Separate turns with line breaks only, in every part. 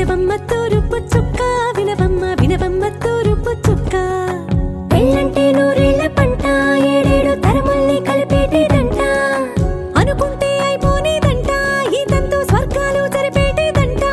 వినవమ్మ తూరుపు చుక్క వినవమ్మ వినవమ్మ తూరుపు చుక్క పెళ్ళంటే నూరేళ్ల పంట ఏడేడు తరముల్ని కలిపేటేదంట అనుకుంటే అయిపోనేదంట ఈ తంతు స్వర్గాలు జరిపేటేదంట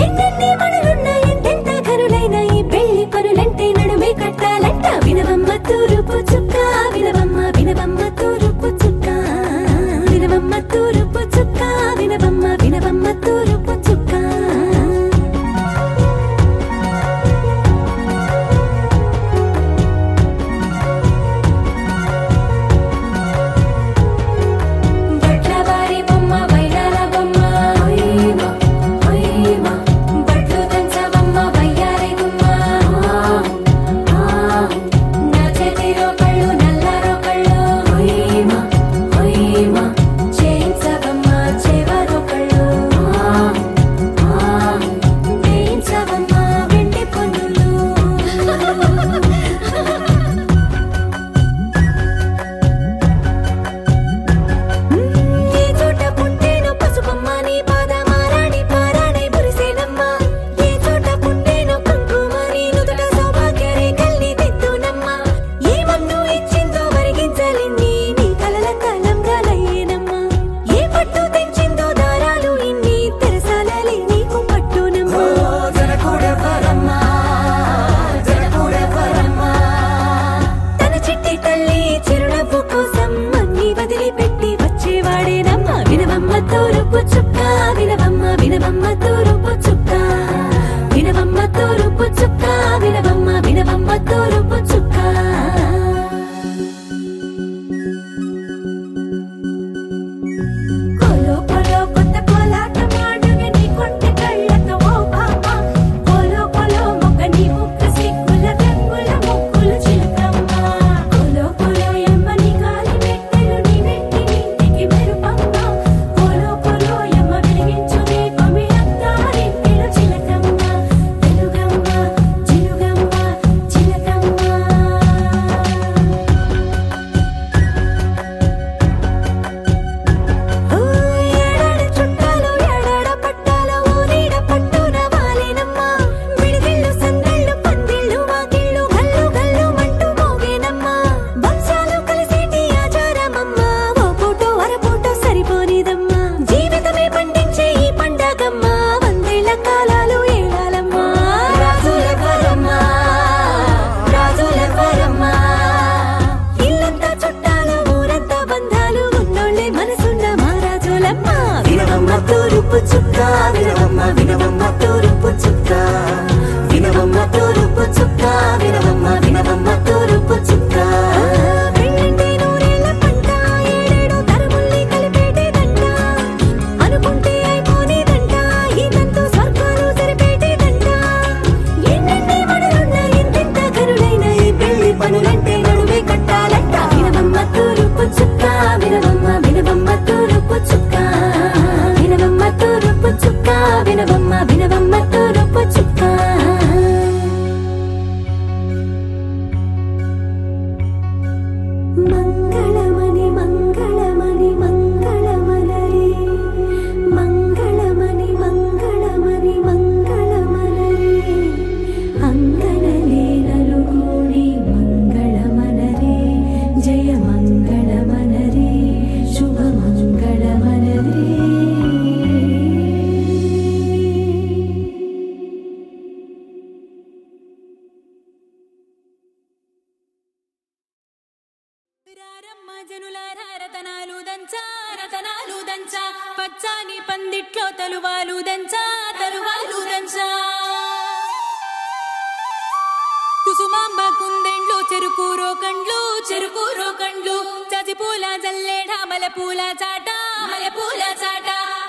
ఎన్నెన్ని మనులున్న ఎంతెంత ఘనులైన ఈ పెళ్లి పనులంటే నడుమే కట్టాలంట వినవమ్మ తూరుపు చుక్క వినవమ్మ వినవమ్మ తూరుపు చుక్క వినవమ్మ తూరుపు చుక్క వినవమ్మ వినవమ్మ తూరుపు చుక్క
పచ్చాని పందిట్లో తలువాలు దంచా తలువాలు దంచా కుసుమాంబ కుందెండ్లు చెరుకు రోకండ్లు చజిపూల జల్లేడ మలపూల చాట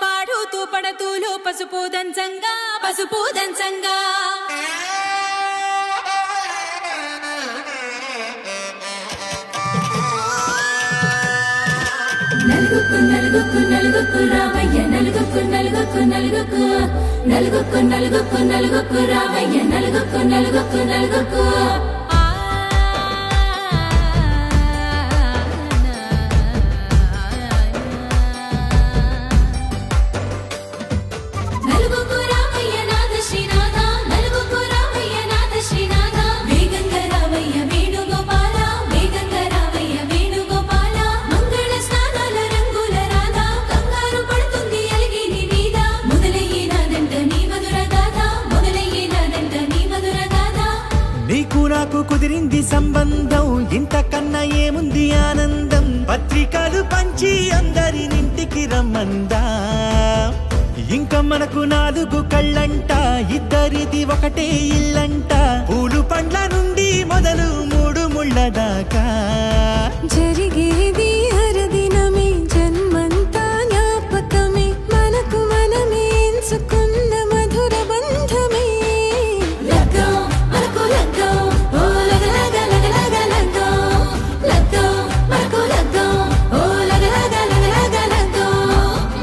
పాడుతూ పడతూలు పసుపు దంచంగా నలుగుకు రామయ్య నలుగుకు రామయ్య నలుగుకు నలుగుకు రామయ్య
ఇంతకన్నా ఏముంది ఆనందం పత్రికలు పంచి అందరినింటికి రమ్మందా ఇంకా మనకు 4 కళ్ళంట ఇద్దరిది ఒకటే ఇల్లంట పూలు పండ్ల నుండి మొదలు 3 ముళ్ళ దాకా
జరిగేది హరదినమే జన్మంతా జ్ఞాపకమే మనకు మనమే ఎంచుకున్న మధుర బంధమే
లగ్గో మనకు లగ్గో ఓ లగ లగ లగ లగ లగ్గో లగ్గో మనకు లగ్గో ఓ లగ లగ లగ లగ లగ్గో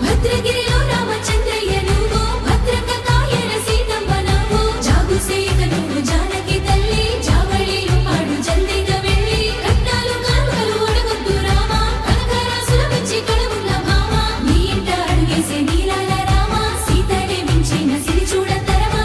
భద్రగిరిలో రామచంద్రయ్య నువ్వు భద్రంగా కాయన సీతమ్మ నువ్వు జాగు సేక నువ్వు జానకి తల్లి జావళిలో పాడు జల్దిగా వెళ్ళి కట్నాలు కానుకలు అడగొద్దు రామ కనకరాసుల మించి కడవున్న భామ నీ ఇంట అడుగేసే నీలాల రామ సీతనే మించిన సిరి చూడతరమా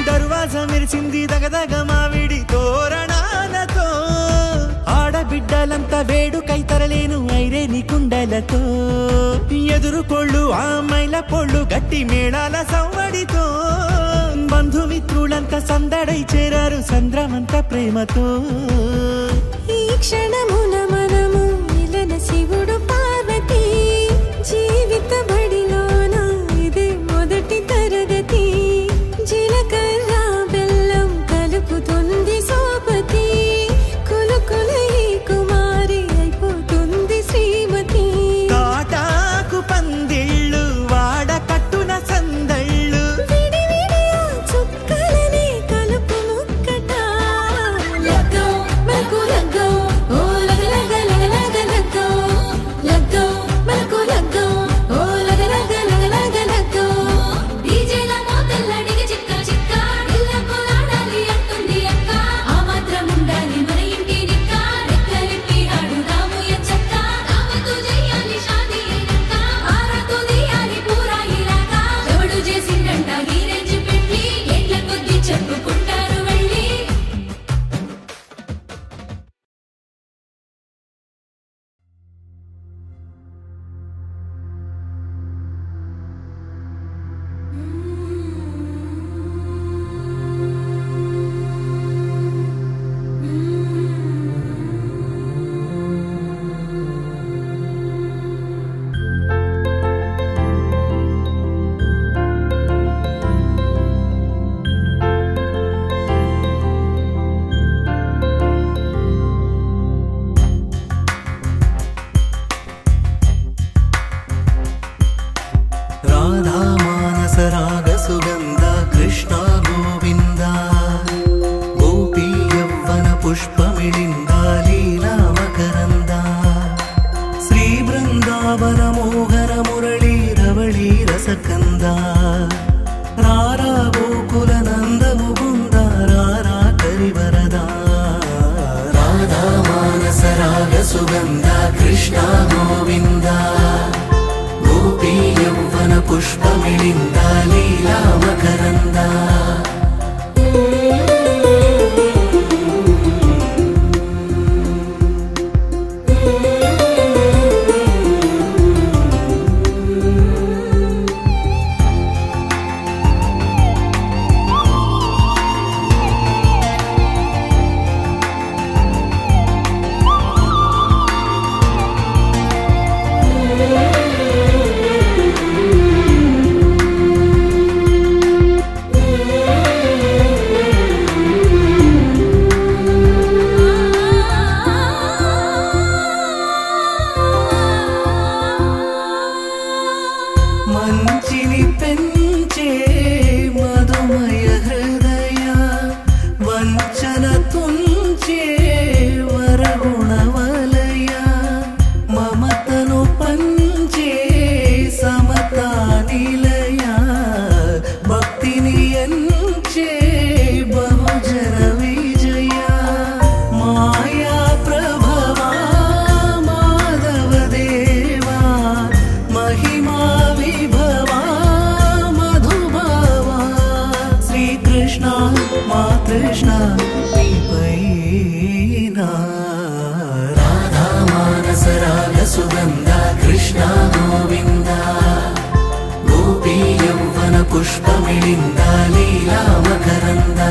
దర్వాజా మెరిసింది దగదగ మావిడి తోరణాలతో ఆడబిడ్డలంతా వేడుకై తరలేను ఐరేని కుండలతో ఎదురుకోళ్ళు ఆ మైల పొళ్ళు గట్టి మేళాల సవ్వడితో బంధుమిత్రులంతా సందడై చేరారు సంద్రమంత ప్రేమతో
ఈ క్షణమున మనము మిలన శివుడు పార్వతి జీవిత బడిలోన ఇదే మొదటి తరగతి జీలకర్ర బెల్లం కలుపుతుంది సోపతి కులుకులై కుమారి అయిపోతుంది శ్రీమతి
తాటాకు పందిళ్ళు వాడ కట్టున సందళ్ళు
విడివిడియా చుక్కలనే కలుపు ముక్కట
లగ్గో మనకు లగ్గో ఓ లగ లగ లగ లగ లగ్గో లగ్గో మనకు లగ్గో ఓ లగ లగ లగ లగ లగ్గో డీజేల మోతల్ల డిగి చిక్క చిక్క ఇళ్ళకు ఆడాలి అంటుంది అక్క ఆ మాత్రం ఉండాలి మన ఇంటి నిక్క రెక్కలిప్పి ఆడుదాము ఎంచక్క దావతు చేయాలి షాదీ అయినాక ఆరాతు తీయాలి పూరాయిలాగా ఎవడు చేసిండంట గీరేంచి పెళ్ళి ఏళ్ళ కొద్ది చెప్పుకుంటారు వెళ్ళి
రాధా మానస రాగ సుగంధ కృష్ణ గోవింద గోపీ యవ్వన పుష్పమిళింద లీలా మకరంద శ్రీ బృందావన మోహన మురళీ రవళీ రసకంద రారా గోకుల నంద ముకుంద రారా కరివరద రాధా మానస రాగ సుగంధ కృష్ణ గోవింద గోపీ యవ్వన పుష్పమిళింద లీలా మకరంద వీణా రాధా మానస రాగ సుగంధ కృష్ణ గోవింద గోపీ యౌవన పుష్పమిళింద లీలా మకరంద